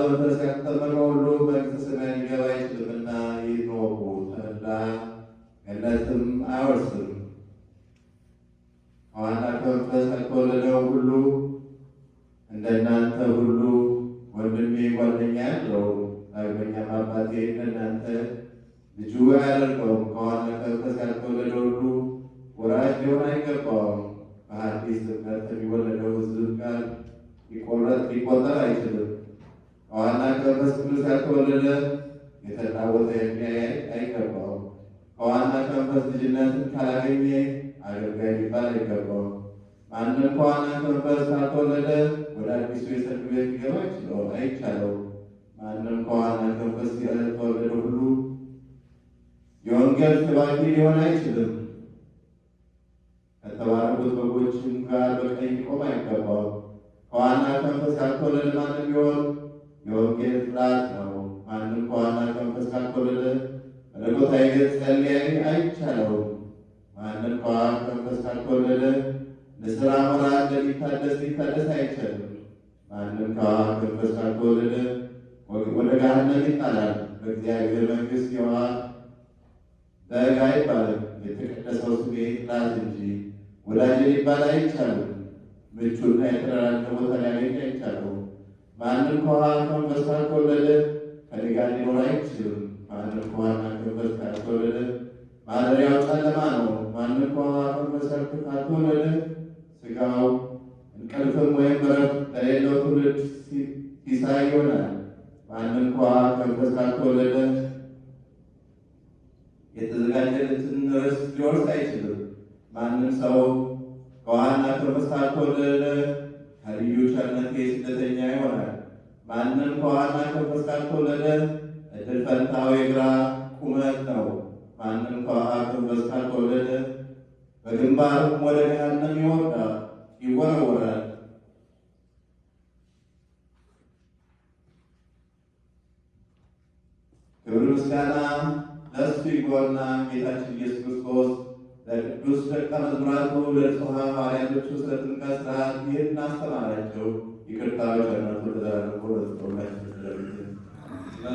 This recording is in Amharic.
በመንፈስ ያልተጠመቀ ሁሉ መንግሥተ ሰማያት ሊገባ አይችልምና ይህን እወቁ። ተድላ ገነትም አይወርስም። ከዋና ከመንፈስ ያልተወለደው ሁሉ እንደናንተ ሁሉ ወንድሜ ጓደኛ ያለው፣ ዳግመኛም አባቴ እንደናንተ ልጁ አያደርገውም። ከዋና ከመንፈስ ያልተወለደ ሁሉ ወራሽ ሊሆን አይገባውም። በሐዲስ ጥምቀት የሚወለደው ሕዝብ ቃል ሊቆጠር አይችልም። ከዋና ከመንፈስ ቅዱስ ያልተወለደ የተናወጠ የሚያይ አይገባውም። ከዋና ከመንፈስ ልጅነትን ካላገኘ አገልጋይ ሊባል አይገባውም። ማንም ከዋና ከመንፈስ ካልተወለደ ወደ አዲሱ የሰርግ ቤት ሊገባ አይቻለው። ማንም ከዋና ከመንፈስ ያልተወለደ ሁሉ የወንጌል ሰባኪ ሊሆን አይችልም። ከተባረኩት በጎችም ጋር በቀኝ ሊቆም አይገባውም። ከዋና ከመንፈስ ያልተወለደ ማንም ቢሆን የወንጌል ጥላት ነው። ማንም ከዋና ከመንፈስ ካልተወለደ መለኮታዊ ገጽ ሊያይ አይቻለውም። ማንም ከዋና ከመንፈስ ካልተወለደ ንስር አሞራ ሊታደስ አይቻልም። ማንም ከዋና ከመንፈስ ካልተወለደ ወደ ገሃነም ይጣላል። በእግዚአብሔር መንግሥት የውሃ በግ አይባልም። የተቀደሰው ስሜ ጥላት እንጂ ወዳጅ ሊባል አይቻልም። ምቹና የተደራጀ ቦታ ሊያገኝ አይቻለውም። ማንም ከውሃ ከመንፈስ ካልተወለደ ከእኔ ጋር ሊኖር አይችልም። ማንም ከውሃና ከመንፈስ ካልተወለደ ማደሪያው ጨለማ ነው። ማንም ከውሃ ከመንፈስ ካልተወለደ ሥጋው እንቅልፍም ወይም እረፍት ለሌለው ትውልድ ሲሳይ ይሆናል። ማንም ከውሃ ከመንፈስ ካልተወለደ የተዘጋጀለትን ርስት ሊወርስ አይችልም። ማንም ሰው ከውሃና ከመንፈስ ካልተወለደ ከልዩ ቸርነቴ ስደተኛ ይሆናል። ማንም ከውሃና ከመንፈስ ካልተወለደ እድል ፈንታው የግራ ቁመት ነው። ማንም ከውሃ ከመንፈስ ካልተወለደ በግንባርም ወደ ገሃነም ይወረወራል። ክብር ምስጋና ለእሱ ይግባውና ጌታችን ኢየሱስ ክርስቶስ ለቅዱስ ደቀ መዛሙርቱ ለንጹሐን ሐዋርያቶቹ ስለ ጥምቀት ሥርዓት ይህን አስተማራቸው። ይቅርታው ቸርነቱ ለዘላለሙ በእውነት